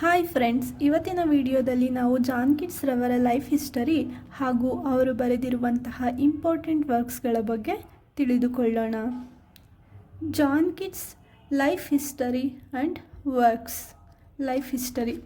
Hi friends, ಇವತ್ತಿನ ವಿಡಿಯೋದಲ್ಲಿ ನಾವು ಜಾನ್ ಕಿಟ್ಸ್ ರವರ ಲೈಫ್ ಹಿಸ್ಟರಿ ಹಾಗೂ ಅವರು ಬರೆದಿರುವಂತಹ ಇಂಪಾರ್ಟೆಂಟ್ ವರ್ಕ್ಸ್ಗಳ ಬಗ್ಗೆ ತಿಳಿದುಕೊಳ್ಳೋಣ. John Keats life history and works. Life history.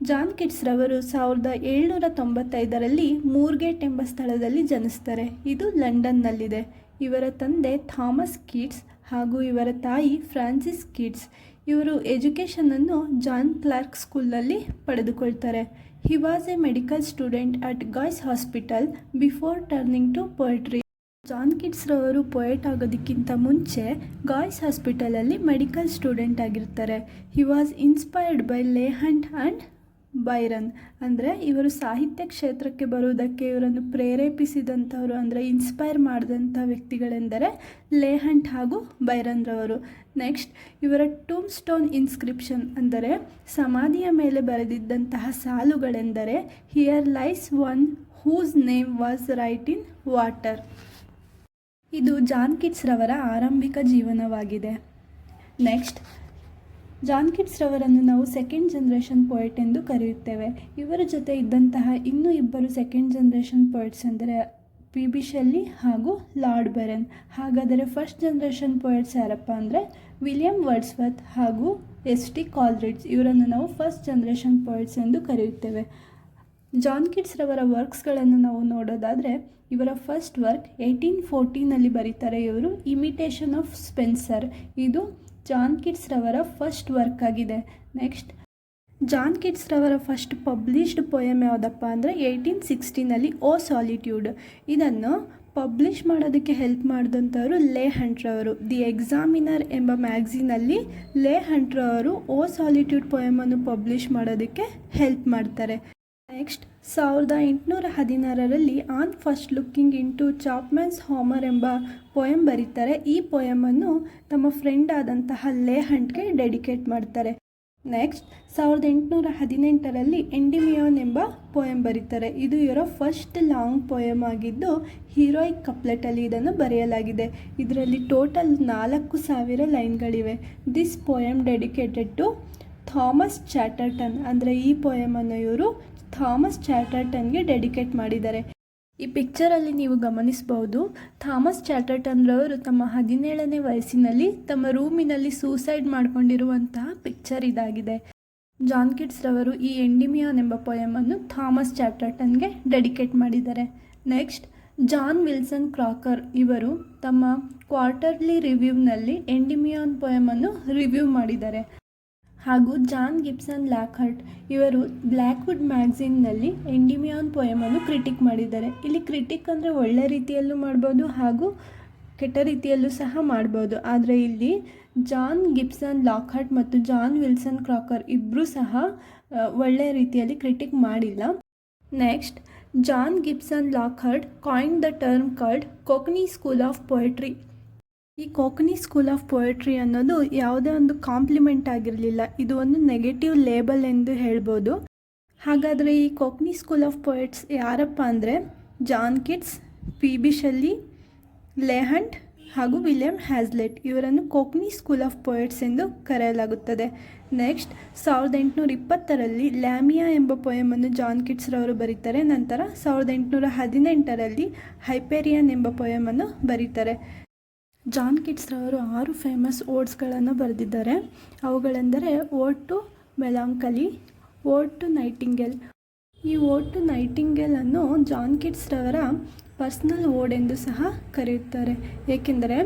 John Keats ರವರು 1795ರಲ್ಲಿ ಮೂರ್ಗೇಟ್ ಎಂಬ ಸ್ಥಳದಲ್ಲಿ ಜನಿಸ್ತಾರೆ. ಇದು ಲಂಡನ್ನಲ್ಲಿದೆ. ಇವರ ತಂದೆ ಥಾಮಸ್ ಕಿಟ್ಸ್ ಹಾಗೂ ಇವರ ತಾಯಿ ಫ್ರಾನ್ಸಿಸ್ ಕಿಟ್ಸ್. ಇವರು ಎಜುಕೇಷನನ್ನು ಜಾನ್ ಕ್ಲಾರ್ಕ್ ಸ್ಕೂಲ್ನಲ್ಲಿ ಪಡೆದುಕೊಳ್ತಾರೆ. He was a medical student at Guy's hospital before turning to poetry. John Keats ರವರು ಪೊಯೆಟ್ ಆಗೋದಕ್ಕಿಂತ ಮುಂಚೆ ಗಾಯ್ಸ್ ಹಾಸ್ಪಿಟಲಲ್ಲಿ ಮೆಡಿಕಲ್ ಸ್ಟೂಡೆಂಟ್ ಆಗಿರ್ತಾರೆ. He was inspired by Leigh Hunt and Byron. ಅಂದರೆ ಇವರು ಸಾಹಿತ್ಯ ಕ್ಷೇತ್ರಕ್ಕೆ ಬರುವುದಕ್ಕೆ ಇವರನ್ನು ಪ್ರೇರೇಪಿಸಿದಂಥವರು, ಅಂದರೆ ಇನ್ಸ್ಪೈರ್ ಮಾಡಿದಂಥ ವ್ಯಕ್ತಿಗಳೆಂದರೆ ಲೇಹಂಟ್ ಹಾಗೂ ಬೈರನ್ ರವರು. ನೆಕ್ಸ್ಟ್, ಇವರ ಟೂಮ್ ಸ್ಟೋನ್ ಇನ್ಸ್ಕ್ರಿಪ್ಷನ್ ಅಂದರೆ ಸಮಾಧಿಯ ಮೇಲೆ ಬರೆದಿದ್ದಂತಹ ಸಾಲುಗಳೆಂದರೆ here lies one whose name was writ in water. ಇದು ಜಾನ್ ಕಿಟ್ಸ್ ರವರ ಆರಂಭಿಕ ಜೀವನವಾಗಿದೆ. ನೆಕ್ಸ್ಟ್, ಜಾನ್ ಕಿಟ್ಸ್ ರವರನ್ನು ನಾವು ಸೆಕೆಂಡ್ ಜನರೇಷನ್ ಪೊಯೆಟ್ ಎಂದು ಕರೆಯುತ್ತೇವೆ. ಇವರ ಜೊತೆ ಇದ್ದಂತಹ ಇನ್ನೂ ಇಬ್ಬರು ಸೆಕೆಂಡ್ ಜನರೇಷನ್ ಪೊಯೆಟ್ಸ್ ಅಂದರೆ ಪಿ ಬಿ ಶೆಲ್ಲಿ ಹಾಗೂ ಲಾರ್ಡ್ ಬೆರನ್. ಹಾಗಾದರೆ ಫಸ್ಟ್ ಜನರೇಷನ್ ಪೊಯೆಟ್ಸ್ ಯಾರಪ್ಪ ಅಂದರೆ ವಿಲಿಯಂ ವರ್ಡ್ಸ್ವರ್ತ್ ಹಾಗೂ ಎಸ್ ಟಿ ಕಾಲ್ರಿಡ್ಜ್. ಇವರನ್ನು ನಾವು ಫಸ್ಟ್ ಜನರೇಷನ್ ಪೊಯೆಟ್ಸ್ ಎಂದು ಕರೆಯುತ್ತೇವೆ. ಜಾನ್ ಕಿಟ್ಸ್ ರವರ ವರ್ಕ್ಸ್ಗಳನ್ನು ನಾವು ನೋಡೋದಾದರೆ ಇವರ ಫಸ್ಟ್ ವರ್ಕ್ 1814ನಲ್ಲಿ ಬರೀತಾರೆ. ಇವರು ಇಮಿಟೇಷನ್ ಆಫ್ ಸ್ಪೆನ್ಸರ್. ಇದು ಜಾನ್ ಕಿಟ್ಸ್ ರವರ ಫಸ್ಟ್ ವರ್ಕ್ ಆಗಿದೆ. ನೆಕ್ಸ್ಟ್, ಜಾನ್ ಕಿಟ್ಸ್ ರವರ ಫಸ್ಟ್ ಪಬ್ಲಿಷ್ಡ್ ಪೊಯಮ್ ಯಾವುದಪ್ಪ ಅಂದರೆ 1860ನಲ್ಲಿ ಓ ಸಾಲಿಟ್ಯೂಡ್. ಇದನ್ನು ಪಬ್ಲಿಷ್ ಮಾಡೋದಕ್ಕೆ ಹೆಲ್ಪ್ ಮಾಡಿದಂಥವರು ಲೇಹಂಟ್ ರವರು. ದಿ ಎಕ್ಸಾಮಿನರ್ ಎಂಬ ಮ್ಯಾಗ್ಝಿನಲ್ಲಿ ಲೇಹಂಟ್ ರವರು ಓ ಸಾಲಿಟ್ಯೂಡ್ ಪೊಯಮನ್ನು ಪಬ್ಲಿಷ್ ಮಾಡೋದಕ್ಕೆ ಹೆಲ್ಪ್ ಮಾಡ್ತಾರೆ. ನೆಕ್ಸ್ಟ್, 1816ರಲ್ಲಿ on first looking into Chapman's Homer ಎಂಬ ಪೊಯಮ್ ಬರೀತಾರೆ. ಈ ಪೊಯಮನ್ನು ತಮ್ಮ ಫ್ರೆಂಡ್ ಆದಂತಹ ಲೇಹಂಟ್ಗೆ ಡೆಡಿಕೇಟ್ ಮಾಡ್ತಾರೆ. ನೆಕ್ಸ್ಟ್, 1818ರಲ್ಲಿ ಎಂಡಿಮಿಯಾನ್ ಎಂಬ ಪೊಯಮ್ ಬರೀತಾರೆ. ಇದು ಇವರ ಫಸ್ಟ್ ಲಾಂಗ್ ಪೊಯಮ್ ಆಗಿದ್ದು ಹೀರೋಯಿಕ್ ಕಪ್ಲೆಟಲ್ಲಿ ಇದನ್ನು ಬರೆಯಲಾಗಿದೆ. ಇದರಲ್ಲಿ ಟೋಟಲ್ 4000 ಲೈನ್ಗಳಿವೆ. This poem dedicated to Thomas Chatterton. ಅಂದರೆ ಈ ಪೊಯಮನ್ನು ಇವರು ಥಾಮಸ್ ಚಾಟರ್ಟನ್ಗೆ ಡೆಡಿಕೇಟ್ ಮಾಡಿದ್ದಾರೆ. ಈ ಪಿಕ್ಚರಲ್ಲಿ ನೀವು ಗಮನಿಸಬಹುದು, ಥಾಮಸ್ ಚಾಟರ್ಟನ್ ರವರು ತಮ್ಮ 17ನೇ ವಯಸ್ಸಿನಲ್ಲಿ ತಮ್ಮ ರೂಮಿನಲ್ಲಿ ಸೂಸೈಡ್ ಮಾಡಿಕೊಂಡಿರುವಂತಹ ಪಿಕ್ಚರ್ ಇದಾಗಿದೆ. ಜಾನ್ ಕಿಟ್ಸ್ ರವರು ಈ ಎಂಡಿಮಿಯಾನ್ ಎಂಬ ಪೊಯಮನ್ನು ಥಾಮಸ್ ಚಾಟರ್ಟನ್ಗೆ ಡೆಡಿಕೇಟ್ ಮಾಡಿದ್ದಾರೆ. ನೆಕ್ಸ್ಟ್, ಜಾನ್ ವಿಲ್ಸನ್ ಕ್ರಾಕರ್ ಇವರು ತಮ್ಮ ಕ್ವಾರ್ಟರ್ಲಿ ರಿವ್ಯೂನಲ್ಲಿ ಎಂಡಿಮಿಯಾನ್ ಪೊಯಮನ್ನು ರಿವ್ಯೂ ಮಾಡಿದ್ದಾರೆ. ಹಾಗೂ ಜಾನ್ ಗಿಬ್ಸನ್ ಲಾಕ್ಹರ್ಟ್ ಇವರು ಬ್ಲ್ಯಾಕ್ವುಡ್ ಮ್ಯಾಗ್ಝಿನ್ನಲ್ಲಿ ಎಂಡಿಮಿಯಾನ್ ಪೊಯಮನ್ನು ಕ್ರಿಟಿಕ್ ಮಾಡಿದ್ದಾರೆ. ಇಲ್ಲಿ ಕ್ರಿಟಿಕ್ ಅಂದರೆ ಒಳ್ಳೆ ರೀತಿಯಲ್ಲೂ ಮಾಡ್ಬೋದು ಹಾಗೂ ಕೆಟ್ಟ ರೀತಿಯಲ್ಲೂ ಸಹ ಮಾಡ್ಬೋದು. ಆದರೆ ಇಲ್ಲಿ ಜಾನ್ ಗಿಬ್ಸನ್ ಲಾಕ್ಹರ್ಟ್ ಮತ್ತು ಜಾನ್ ವಿಲ್ಸನ್ ಕ್ರಾಕರ್ ಇಬ್ಬರೂ ಸಹ ಒಳ್ಳೆಯ ರೀತಿಯಲ್ಲಿ ಕ್ರಿಟಿಕ್ ಮಾಡಿಲ್ಲ. Next, John Gibson Lockhart coined the term called Cockney school of poetry. ಈ ಕೋಕನಿ ಸ್ಕೂಲ್ ಆಫ್ ಪೊಯೆಟ್ರಿ ಅನ್ನೋದು ಯಾವುದೇ ಒಂದು ಕಾಂಪ್ಲಿಮೆಂಟ್ ಆಗಿರಲಿಲ್ಲ. ಇದು ಒಂದು ನೆಗೆಟಿವ್ ಲೇಬಲ್ ಎಂದು ಹೇಳ್ಬೋದು. ಹಾಗಾದರೆ ಈ ಕೋಕನಿ ಸ್ಕೂಲ್ ಆಫ್ ಪೊಯೆಟ್ಸ್ ಯಾರಪ್ಪ ಅಂದರೆ John Keats, P B Shelley, Leigh Hunt ಹಾಗೂ ವಿಲಿಯಂ ಹ್ಯಾಸ್ಲೆಟ್. ಇವರನ್ನು ಕೋಕನಿ ಸ್ಕೂಲ್ ಆಫ್ ಪೊಯೆಟ್ಸ್ ಎಂದು ಕರೆಯಲಾಗುತ್ತದೆ. ನೆಕ್ಸ್ಟ್, 1820ರಲ್ಲಿ ಲ್ಯಾಮಿಯಾ ಎಂಬ ಪೊಯಮನ್ನು ಜಾನ್ ಕಿಟ್ಸ್ ರವರು ಬರೀತಾರೆ. ನಂತರ 1818ರಲ್ಲಿ ಹೈಪೇರಿಯನ್ ಎಂಬ ಪೊಯಮನ್ನು ಬರೀತಾರೆ. ಜಾನ್ ಕಿಟ್ಸ್ ರವರು 6 ಫೇಮಸ್ ಓಡ್ಸ್ಗಳನ್ನು ಬರೆದಿದ್ದಾರೆ. ಅವುಗಳೆಂದರೆ ಓಡ್ ಟು ಮೆಲಾಂಕಲಿ, ಓಡ್ ಟು ನೈಟಿಂಗೇಲ್. ಈ ಓಡ್ ಟು ನೈಟಿಂಗೇಲ್ ಅನ್ನು ಜಾನ್ ಕಿಟ್ಸ್ ರವರ ಪರ್ಸ್ನಲ್ ಓಡ್ ಎಂದು ಸಹ ಕರೆಯುತ್ತಾರೆ. ಏಕೆಂದರೆ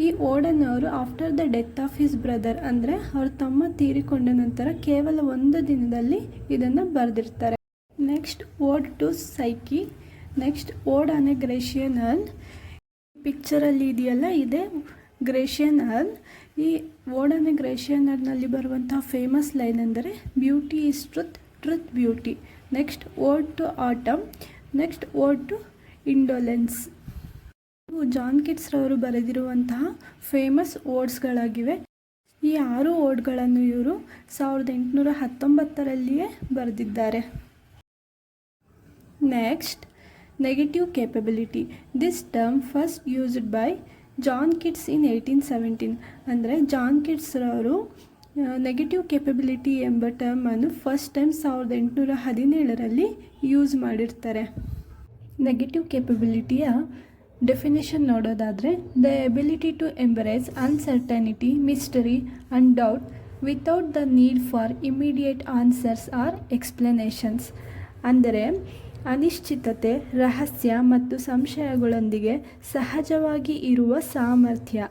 ಈ ಓಡನ್ನು ಅವರು after the death of his brother, ಅಂದರೆ ಅವ್ರ ತಮ್ಮ ತೀರಿಕೊಂಡ ನಂತರ ಕೇವಲ 1 ದಿನದಲ್ಲಿ ಇದನ್ನು ಬರೆದಿರ್ತಾರೆ. Next, ode to Psyche. Next, ode on a Grecian urn. ಪಿಕ್ಚರಲ್ಲಿ ಇದೆಯಲ್ಲ, ಇದೇ ಗ್ರೇಷಿಯನ್ ಅರ್ನ್. ಈ ಓಡ್ ಆನ್ ಎ ಗ್ರೇಷಿಯನ್ ಅರ್ನಲ್ಲಿ ಬರುವಂತಹ ಫೇಮಸ್ ಲೈನ್ ಎಂದರೆ beauty is truth, truth beauty. Next, ode to atom. Next, ode to ಇಂಡೋಲೆನ್ಸ್. ಇವು ಜಾನ್ ಕಿಟ್ಸ್ ರವರು ಬರೆದಿರುವಂತಹ ಫೇಮಸ್ ಓಡ್ಸ್ಗಳಾಗಿವೆ. ಈ 6 ಓಡ್ಗಳನ್ನು ಇವರು 1819ರಲ್ಲಿಯೇ ಬರೆದಿದ್ದಾರೆ. Next, negative capability. This term first used by John Keats in 1817. ಅಂದರೆ ಜಾನ್ ಕಿಟ್ಸ್ ರವರು ನೆಗೆಟಿವ್ ಕೇಪಬಿಲಿಟಿ ಎಂಬ ಟರ್ಮನ್ನು ಫಸ್ಟ್ ಟೈಮ್ 1817ರಲ್ಲಿ ಯೂಸ್ ಮಾಡಿರ್ತಾರೆ. ನೆಗೆಟಿವ್ ಕೇಪಬಿಲಿಟಿಯ ಡೆಫಿನೇಷನ್ ನೋಡೋದಾದರೆ, the ability to embrace uncertainty, mystery and doubt without the need for immediate answers or explanations. ಅಂದರೆ ಅನಿಶ್ಚಿತತೆ, ರಹಸ್ಯ ಮತ್ತು ಸಂಶಯಗಳೊಂದಿಗೆ ಸಹಜವಾಗಿ ಇರುವ ಸಾಮರ್ಥ್ಯ.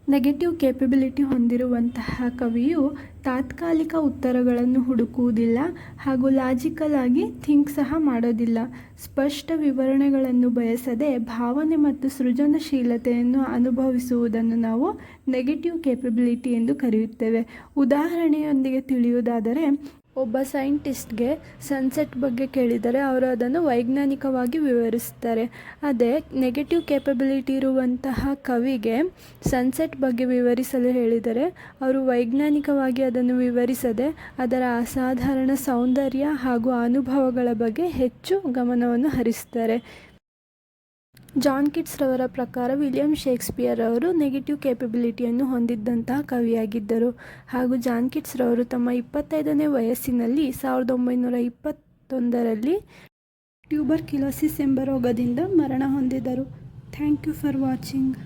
ನೆಗೆಟಿವ್ ಕೇಪಬಿಲಿಟಿ ಹೊಂದಿರುವಂತಹ ಕವಿಯು ತಾತ್ಕಾಲಿಕ ಉತ್ತರಗಳನ್ನು ಹುಡುಕುವುದಿಲ್ಲ ಹಾಗೂ ಲಾಜಿಕಲ್ ಆಗಿ ಥಿಂಕ್ ಸಹ ಮಾಡೋದಿಲ್ಲ. ಸ್ಪಷ್ಟ ವಿವರಣೆಗಳನ್ನು ಬಯಸದೆ ಭಾವನೆ ಮತ್ತು ಸೃಜನಶೀಲತೆಯನ್ನು ಅನುಭವಿಸುವುದನ್ನು ನಾವು ನೆಗೆಟಿವ್ ಕೇಪಬಿಲಿಟಿ ಎಂದು ಕರೆಯುತ್ತೇವೆ. ಉದಾಹರಣೆಯೊಂದಿಗೆ ತಿಳಿಯುವುದಾದರೆ, ಒಬ್ಬ ಸೈಂಟಿಸ್ಟ್ಗೆ ಸನ್ಸೆಟ್ ಬಗ್ಗೆ ಕೇಳಿದರೆ ಅವರು ಅದನ್ನು ವೈಜ್ಞಾನಿಕವಾಗಿ ವಿವರಿಸ್ತಾರೆ. ಅದೇ ನೆಗೆಟಿವ್ ಕೇಪಬಿಲಿಟಿ ಇರುವಂತಹ ಕವಿಗೆ ಸನ್ಸೆಟ್ ಬಗ್ಗೆ ವಿವರಿಸಲು ಹೇಳಿದರೆ ಅವರು ವೈಜ್ಞಾನಿಕವಾಗಿ ಅದನ್ನು ವಿವರಿಸದೆ ಅದರ ಅಸಾಧಾರಣ ಸೌಂದರ್ಯ ಹಾಗೂ ಅನುಭವಗಳ ಬಗ್ಗೆ ಹೆಚ್ಚು ಗಮನವನ್ನು ಹರಿಸ್ತಾರೆ. ಜಾನ್ ಕೀಟ್ಸ್ ರವರ ಪ್ರಕಾರ ವಿಲಿಯಂ ಶೇಕ್ಸ್ಪಿಯರ್ ಅವರು ನೆಗೆಟಿವ್ ಕೇಪಬಿಲಿಟಿಯನ್ನು ಹೊಂದಿದ್ದಂತಹ ಕವಿಯಾಗಿದ್ದರು ಹಾಗೂ ಜಾನ್ ಕೀಟ್ಸ್ ರವರು ತಮ್ಮ 25ನೇ ವಯಸ್ಸಿನಲ್ಲಿ 1921ರಲ್ಲಿ ಟ್ಯೂಬರ್ಕ್ಯುಲೋಸಿಸ್ ಎಂಬ ರೋಗದಿಂದ ಮರಣ ಹೊಂದಿದರು. Thank you for watching.